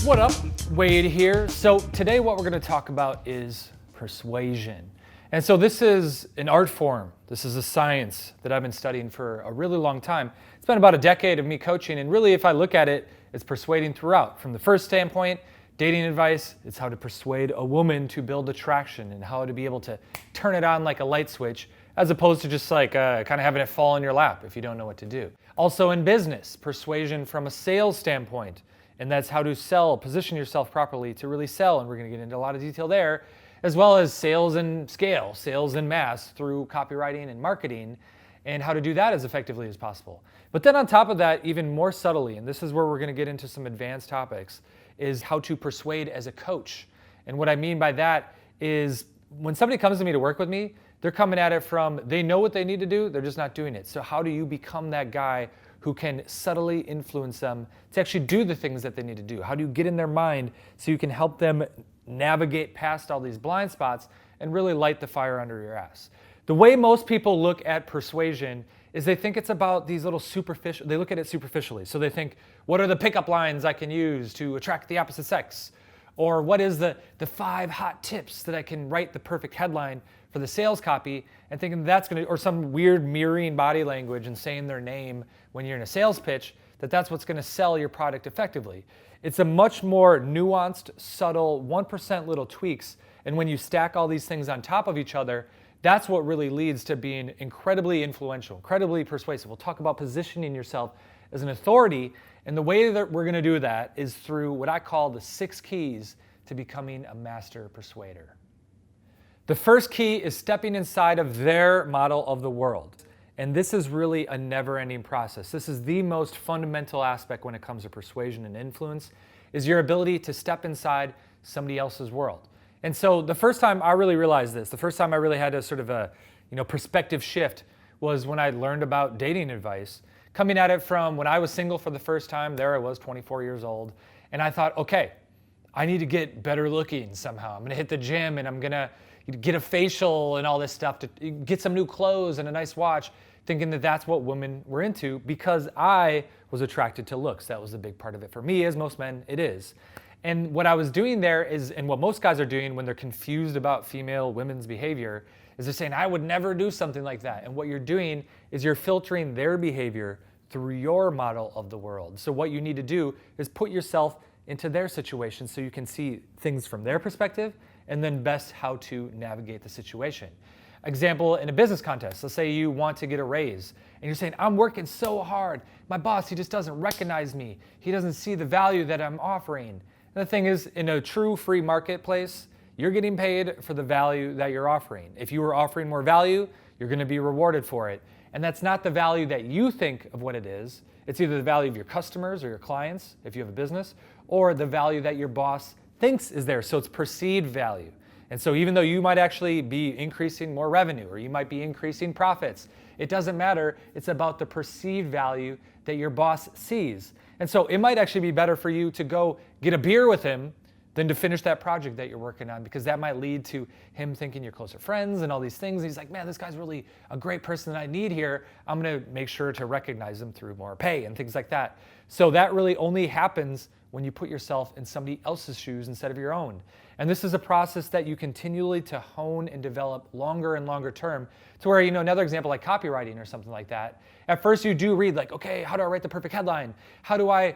What up? Wade here. So today what we're going to talk about is persuasion. And so this is an art form. This is a science that I've been studying for a really long time. It's been about a decade of me coaching, and really if I look at it, it's persuading throughout. From the first standpoint, dating advice, it's how to persuade a woman to build attraction and how to be able to turn it on like a light switch, as opposed to just like kind of having it fall in your lap if you don't know what to do. Also in business, persuasion from a sales standpoint. And that's how to sell, position yourself properly to really sell. And we're going to get into a lot of detail there, as well as sales and scale, sales and mass through copywriting and marketing, and how to do that as effectively as possible. But then on top of that, even more subtly, and this is where we're going to get into some advanced topics, is how to persuade as a coach. And what I mean by that is when somebody comes to me to work with me, they're coming at it from, they know what they need to do, they're just not doing it. So how do you become that guy who can subtly influence them to actually do the things that they need to do? How do you get in their mind so you can help them navigate past all these blind spots and really light the fire under your ass? The way most people look at persuasion is they think it's about these little superficial, they look at it superficially. So they think, what are the pickup lines I can use to attract the opposite sex? Or what is the 5 hot tips that I can write the perfect headline for the sales copy, and thinking that's going to, or some weird mirroring body language and saying their name when you're in a sales pitch, that's what's going to sell your product effectively. It's a much more nuanced, subtle, 1% little tweaks. And when you stack all these things on top of each other, that's what really leads to being incredibly influential, incredibly persuasive. We'll talk about positioning yourself as an authority. And the way that we're going to do that is through what I call the 6 keys to becoming a master persuader. The first key is stepping inside of their model of the world. And this is really a never-ending process. This is the most fundamental aspect when it comes to persuasion and influence, is your ability to step inside somebody else's world. And so the first time I really realized this, the first time I really had a sort of a perspective shift was when I learned about dating advice, coming at it from when I was single for the first time. There I was, 24 years old, and I thought, okay, I need to get better looking somehow. I'm going to hit the gym and I'm going to get a facial and all this stuff, to get some new clothes and a nice watch, thinking that that's what women were into because I was attracted to looks. That was a big part of it for me, as most men it is. And what I was doing there is, and what most guys are doing when they're confused about women's behavior, is they're saying, I would never do something like that. And what you're doing is you're filtering their behavior through your model of the world. So what you need to do is put yourself into their situation so you can see things from their perspective and then best how to navigate the situation. Example, in a business contest, let's say you want to get a raise and you're saying, I'm working so hard. My boss, he just doesn't recognize me. He doesn't see the value that I'm offering. And the thing is, in a true free marketplace, you're getting paid for the value that you're offering. If you were offering more value, you're going to be rewarded for it. And that's not the value that you think of what it is. It's either the value of your customers or your clients, if you have a business, or the value that your boss thinks is there. So it's perceived value. And so even though you might actually be increasing more revenue or you might be increasing profits, it doesn't matter. It's about the perceived value that your boss sees. And so it might actually be better for you to go get a beer with him than to finish that project that you're working on, because that might lead to him thinking you're closer friends and all these things. And he's like, man, this guy's really a great person that I need here. I'm going to make sure to recognize him through more pay and things like that. So that really only happens when you put yourself in somebody else's shoes instead of your own. And this is a process that you continually to hone and develop longer and longer term, to where, another example like copywriting or something like that. At first you do read like, okay, how do I write the perfect headline? How do I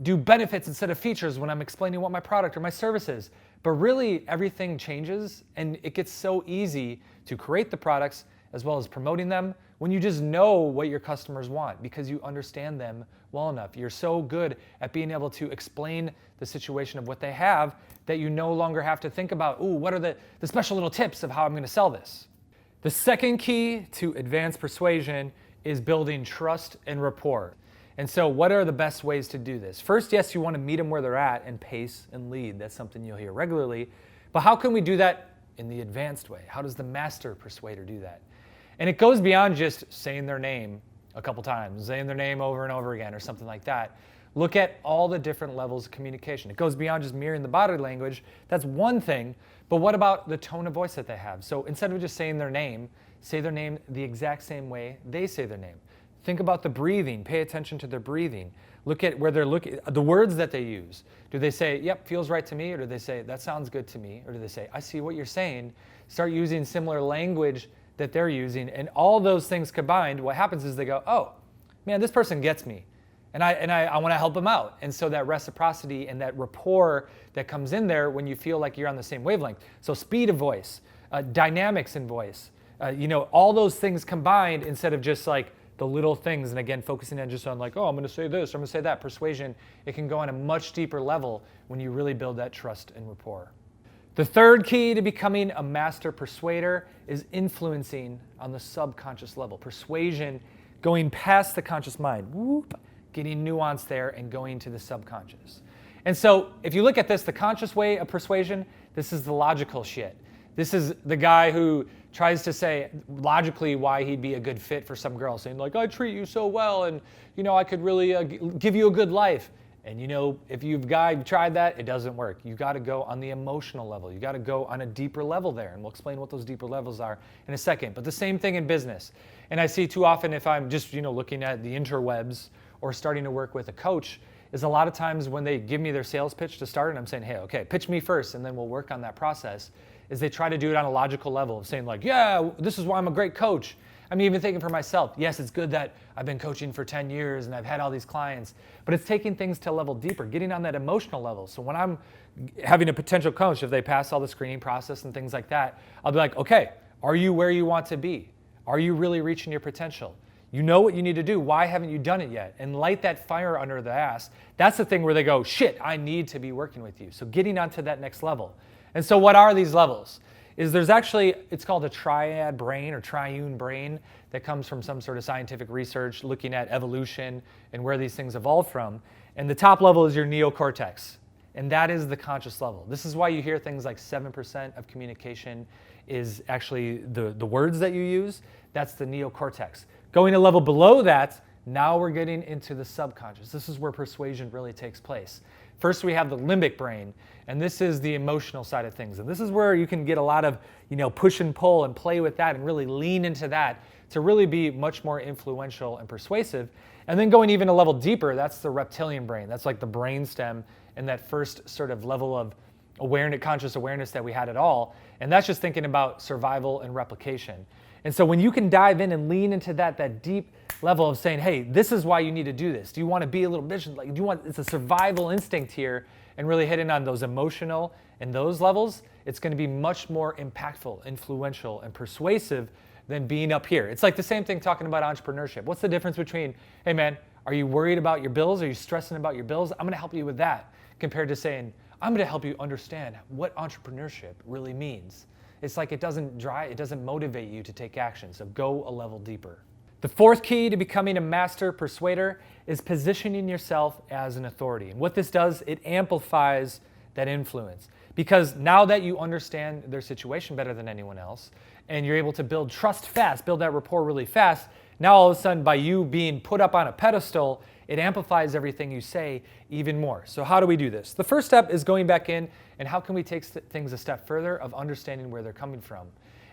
do benefits instead of features when I'm explaining what my product or my service is? But really everything changes, and it gets so easy to create the products as well as promoting them when you just know what your customers want because you understand them well enough. You're so good at being able to explain the situation of what they have that you no longer have to think about, what are the special little tips of how I'm going to sell this? The second key to advanced persuasion is building trust and rapport. And so what are the best ways to do this? First, yes, you want to meet them where they're at and pace and lead. That's something you'll hear regularly. But how can we do that in the advanced way? How does the Master Persuader do that? And it goes beyond just saying their name a couple times, saying their name over and over again or something like that. Look at all the different levels of communication. It goes beyond just mirroring the body language. That's one thing. But what about the tone of voice that they have? So instead of just saying their name, say their name the exact same way they say their name. Think about the breathing. Pay attention to their breathing. Look at where they're looking, the words that they use. Do they say, yep, feels right to me? Or do they say, that sounds good to me? Or do they say, I see what you're saying? Start using similar language that they're using. And all those things combined, what happens is they go, oh, man, this person gets me. And I want to help them out. And so that reciprocity and that rapport that comes in there when you feel like you're on the same wavelength. So speed of voice, dynamics in voice, all those things combined instead of just like the little things. And again, focusing on just on like, oh, I'm going to say this, or I'm going to say that. Persuasion, it can go on a much deeper level when you really build that trust and rapport. The third key to becoming a master persuader is influencing on the subconscious level. Persuasion, going past the conscious mind. Whoop. Getting nuance there and going to the subconscious. And so if you look at this, the conscious way of persuasion, this is the logical shit. This is the guy who tries to say logically why he'd be a good fit for some girl, saying like, I treat you so well and I could really give you a good life. And if you've tried that, it doesn't work. You got to go on the emotional level. You got to go on a deeper level there. And we'll explain what those deeper levels are in a second. But the same thing in business. And I see too often if I'm just looking at the interwebs or starting to work with a coach, is a lot of times when they give me their sales pitch to start and I'm saying, hey, okay, pitch me first and then we'll work on that process, is they try to do it on a logical level of saying like, yeah, this is why I'm a great coach. I'm even thinking for myself, yes, it's good that I've been coaching for 10 years and I've had all these clients, but it's taking things to a level deeper, getting on that emotional level. So when I'm having a potential coach, if they pass all the screening process and things like that, I'll be like, okay, are you where you want to be? Are you really reaching your potential? You know what you need to do. Why haven't you done it yet? And light that fire under the ass. That's the thing where they go, shit, I need to be working with you. So getting onto that next level. And so what are these levels? There's actually, it's called a triad brain or triune brain that comes from some sort of scientific research looking at evolution and where these things evolved from. And the top level is your neocortex. And that is the conscious level. This is why you hear things like 7% of communication is actually the words that you use. That's the neocortex. Going a level below that, now we're getting into the subconscious. This is where persuasion really takes place. First, we have the limbic brain, and this is the emotional side of things. And this is where you can get a lot of, push and pull and play with that and really lean into that to really be much more influential and persuasive. And then going even a level deeper, that's the reptilian brain. That's like the brainstem and that first sort of level of awareness, conscious awareness that we had at all. And that's just thinking about survival and replication. And so when you can dive in and lean into that deep level of saying, hey, this is why you need to do this. Do you want to be a little bitch? Like, it's a survival instinct here, and really hitting on those emotional and those levels, it's going to be much more impactful, influential, and persuasive than being up here. It's like the same thing talking about entrepreneurship. What's the difference between, hey man, are you worried about your bills? Are you stressing about your bills? I'm going to help you with that, compared to saying, I'm going to help you understand what entrepreneurship really means. It's like it doesn't motivate you to take action. So go a level deeper. The fourth key to becoming a master persuader is positioning yourself as an authority. And what this does, it amplifies that influence. Because now that you understand their situation better than anyone else, and you're able to build trust fast, build that rapport really fast, now all of a sudden by you being put up on a pedestal, it amplifies everything you say even more. So how do we do this? The first step is going back in and how can we take things a step further of understanding where they're coming from.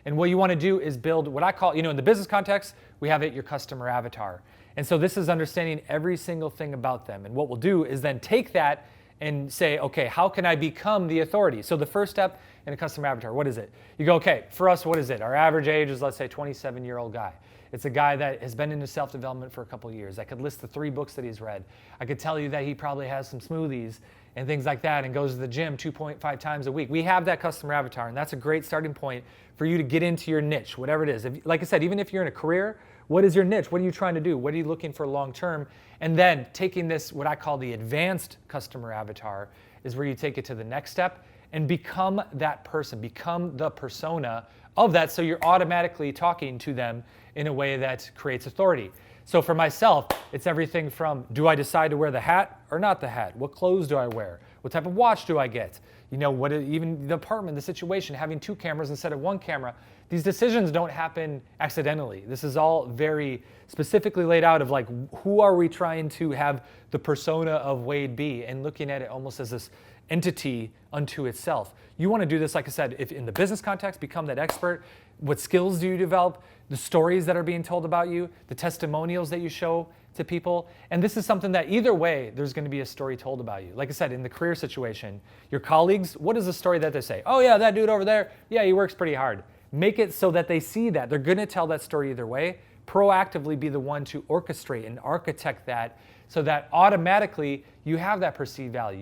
And what you want to do is build what I call, in the business context, we have it your customer avatar. And so this is understanding every single thing about them. And what we'll do is then take that and say, okay, how can I become the authority? So the first step in a customer avatar, what is it? You go, okay, for us, what is it? Our average age is, let's say, 27-year-old guy. It's a guy that has been into self-development for a couple of years. I could list the 3 books that he's read. I could tell you that he probably has some smoothies and things like that and goes to the gym 2.5 times a week. We have that customer avatar, and that's a great starting point for you to get into your niche, whatever it is. Like I said, even if you're in a career, what is your niche? What are you trying to do? What are you looking for long term? And then taking this, what I call the advanced customer avatar, is where you take it to the next step and become that person, become the persona of that, so you're automatically talking to them in a way that creates authority. So for myself, it's everything from, do I decide to wear the hat or not the hat? What clothes do I wear? What type of watch do I get? Even the apartment, the situation, having 2 cameras instead of 1 camera. These decisions don't happen accidentally. This is all very specifically laid out of like, who are we trying to have the persona of Wade be, and looking at it almost as this entity unto itself. You want to do this, like I said, if in the business context, become that expert. What skills do you develop? The stories that are being told about you, the testimonials that you show to people. And this is something that either way, there's going to be a story told about you. Like I said, in the career situation, your colleagues, what is the story that they say? Oh yeah, that dude over there, yeah, he works pretty hard. Make it so that they see that. They're going to tell that story either way. Proactively be the one to orchestrate and architect that so that automatically you have that perceived value.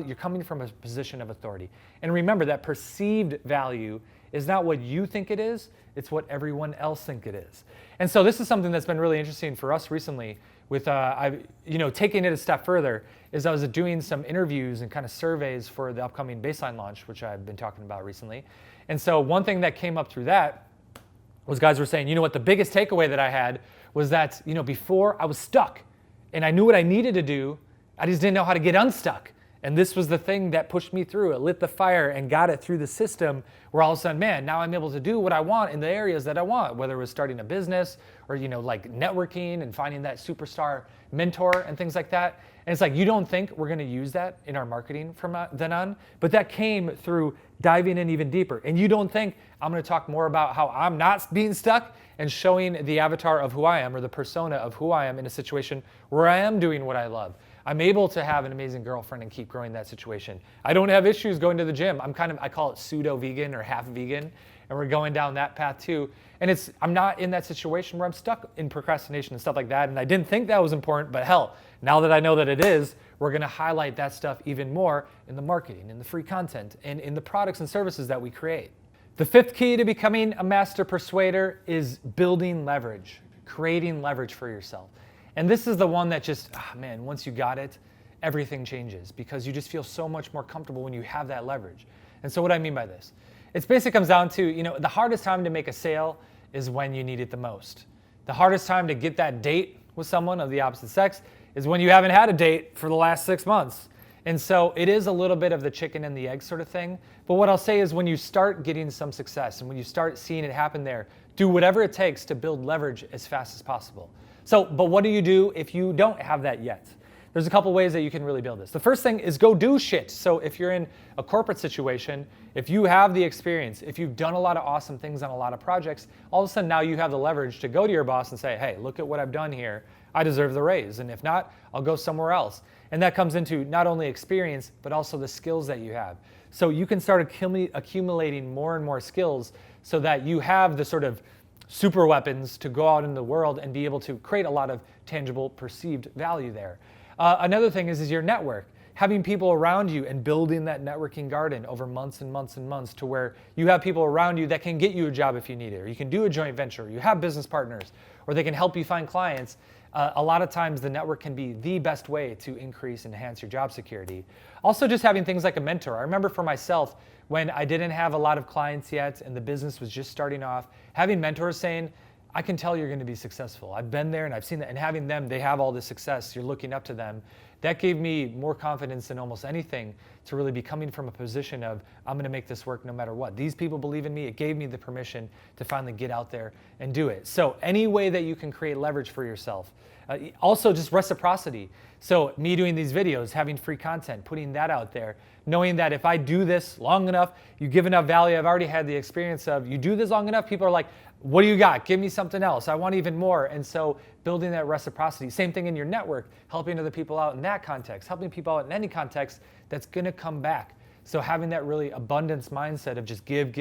You're coming from a position of authority. And remember that perceived value is not what you think it is, it's what everyone else think it is. And so this is something that's been really interesting for us recently with taking it a step further is I was doing some interviews and kind of surveys for the upcoming baseline launch, which I've been talking about recently. And so one thing that came up through that was guys were saying, you know what, the biggest takeaway that I had was that, before I was stuck and I knew what I needed to do, I just didn't know how to get unstuck. And this was the thing that pushed me through. It lit the fire and got it through the system where all of a sudden, man, now I'm able to do what I want in the areas that I want, whether it was starting a business or, like networking and finding that superstar mentor and things like that. And it's like, you don't think we're going to use that in our marketing from then on, but that came through diving in even deeper. And you don't think I'm going to talk more about how I'm not being stuck and showing the avatar of who I am or the persona of who I am in a situation where I am doing what I love. I'm able to have an amazing girlfriend and keep growing that situation. I don't have issues going to the gym. I call it pseudo-vegan or half-vegan, and we're going down that path too. And I'm not in that situation where I'm stuck in procrastination and stuff like that, and I didn't think that was important, but hell, now that I know that it is, we're gonna highlight that stuff even more in the marketing, in the free content, and in the products and services that we create. The fifth key to becoming a master persuader is building leverage, creating leverage for yourself. And this is the one that just, once you got it, everything changes because you just feel so much more comfortable when you have that leverage. And so what I mean by this, it basically comes down to, the hardest time to make a sale is when you need it the most. The hardest time to get that date with someone of the opposite sex is when you haven't had a date for the last 6 months. And so it is a little bit of the chicken and the egg sort of thing. But what I'll say is when you start getting some success and when you start seeing it happen there, do whatever it takes to build leverage as fast as possible. But what do you do if you don't have that yet? There's a couple ways that you can really build this. The first thing is go do shit. So if you're in a corporate situation, if you have the experience, if you've done a lot of awesome things on a lot of projects, all of a sudden now you have the leverage to go to your boss and say, hey, look at what I've done here. I deserve the raise. And if not, I'll go somewhere else. And that comes into not only experience, but also the skills that you have. So you can start accumulating more and more skills so that you have the sort of super weapons to go out in the world and be able to create a lot of tangible perceived value there. Another thing is your network. Having people around you and building that networking garden over months and months and months to where you have people around you that can get you a job if you need it, or you can do a joint venture, you have business partners, or they can help you find clients. A lot of times the network can be the best way to increase and enhance your job security. Also just having things like a mentor. I remember for myself when I didn't have a lot of clients yet and the business was just starting off, having mentors saying, I can tell you're going to be successful. I've been there and I've seen that. And having them, they have all this success, you're looking up to them. That gave me more confidence than almost anything to really be coming from a position of, I'm going to make this work no matter what. These people believe in me. It gave me the permission to finally get out there and do it. So any way that you can create leverage for yourself. Also just reciprocity. So me doing these videos, having free content, putting that out there, knowing that if I do this long enough, you give enough value. I've already had the experience of you do this long enough, people are like, what do you got? Give me something else. I want even more. And so building that reciprocity, same thing in your network, helping other people out in that context, helping people out in any context that's going to come back. So having that really abundance mindset of just give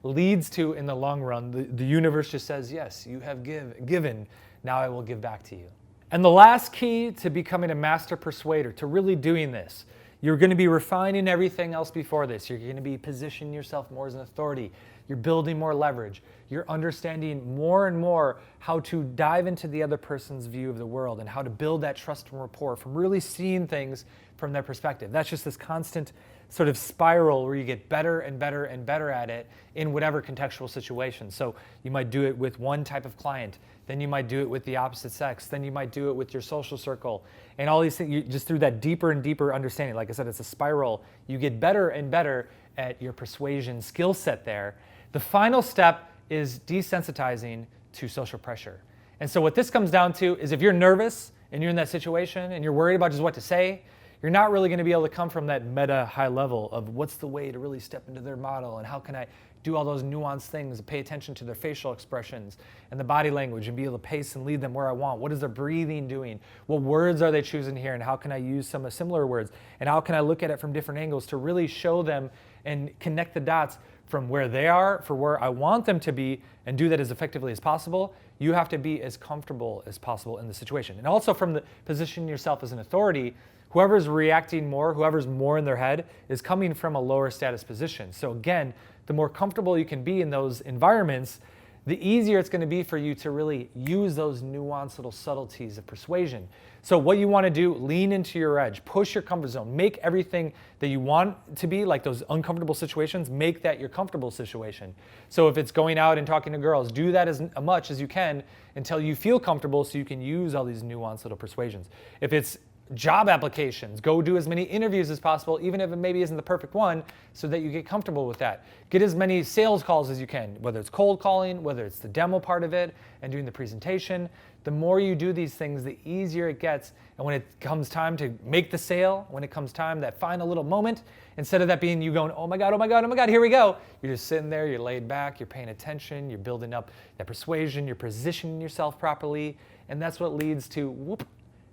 leads to, in the long run, the universe just says, yes, you have given. Now I will give back to you. And the last key to becoming a master persuader, to really doing this, you're going to be refining everything else before this. You're going to be positioning yourself more as an authority. You're building more leverage. You're understanding more and more how to dive into the other person's view of the world and how to build that trust and rapport from really seeing things from their perspective. That's just this constant sort of spiral where you get better and better and better at it in whatever contextual situation. So you might do it with one type of client, then you might do it with the opposite sex, then you might do it with your social circle, and all these things, you just through that deeper and deeper understanding. Like I said, it's a spiral. You get better and better at your persuasion skill set there. The final step is desensitizing to social pressure. And so what this comes down to is if you're nervous and you're in that situation and you're worried about just what to say, you're not really going to be able to come from that meta high level of what's the way to really step into their model and how can I do all those nuanced things, pay attention to their facial expressions and the body language and be able to pace and lead them where I want. What is their breathing doing? What words are they choosing here and how can I use some similar words? And how can I look at it from different angles to really show them and connect the dots from where they are for where I want them to be and do that as effectively as possible? You have to be as comfortable as possible in the situation. And also from the position yourself as an authority, whoever's reacting more, whoever's more in their head is coming from a lower status position. So again, the more comfortable you can be in those environments, the easier it's going to be for you to really use those nuanced little subtleties of persuasion. So what you want to do, lean into your edge, push your comfort zone, make everything that you want to be, like those uncomfortable situations, make that your comfortable situation. So if it's going out and talking to girls, do that as much as you can until you feel comfortable so you can use all these nuanced little persuasions. If it's job applications, go do as many interviews as possible, even if it maybe isn't the perfect one, so that you get comfortable with that. Get as many sales calls as you can, whether it's cold calling, whether it's the demo part of it and doing the presentation. The more you do these things, the easier it gets. And when it comes time to make the sale, when it comes time, that final little moment, instead of that being you going, oh my God, oh my God, oh my God, here we go. You're just sitting there, you're laid back, you're paying attention, you're building up that persuasion, you're positioning yourself properly. And that's what leads to whoop,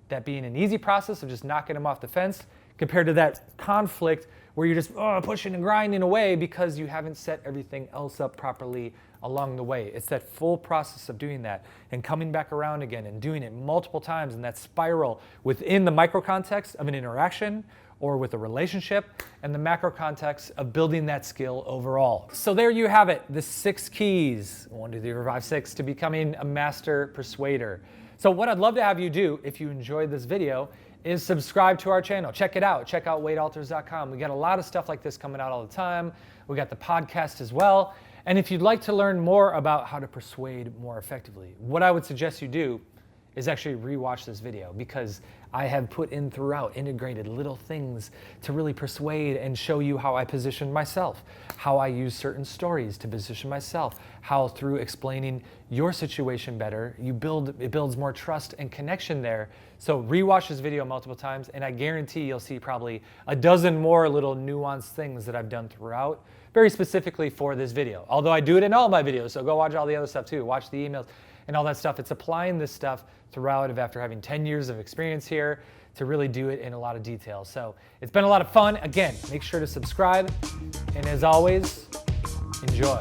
that being an easy process of just knocking them off the fence compared to that conflict where you're just pushing and grinding away because you haven't set everything else up properly along the way. It's that full process of doing that and coming back around again and doing it multiple times in that spiral within the micro context of an interaction or with a relationship and the macro context of building that skill overall. So there you have it, the 6 keys, 1, 2, 3, 4, 5, 6, to becoming a master persuader. So what I'd love to have you do, if you enjoyed this video, is subscribe to our channel. Check it out. Check out wadealters.com. We got a lot of stuff like this coming out all the time. We got the podcast as well. And if you'd like to learn more about how to persuade more effectively, what I would suggest you do is actually rewatch this video, because I have put in throughout integrated little things to really persuade and show you how I position myself, how I use certain stories to position myself, how through explaining your situation better, it builds more trust and connection there. So rewatch this video multiple times and I guarantee you'll see probably a dozen more little nuanced things that I've done throughout, very specifically for this video. Although I do it in all my videos, so go watch all the other stuff too. Watch the emails and all that stuff. It's applying this stuff throughout after having 10 years of experience here to really do it in a lot of detail. So it's been a lot of fun. Again, make sure to subscribe. And as always, enjoy.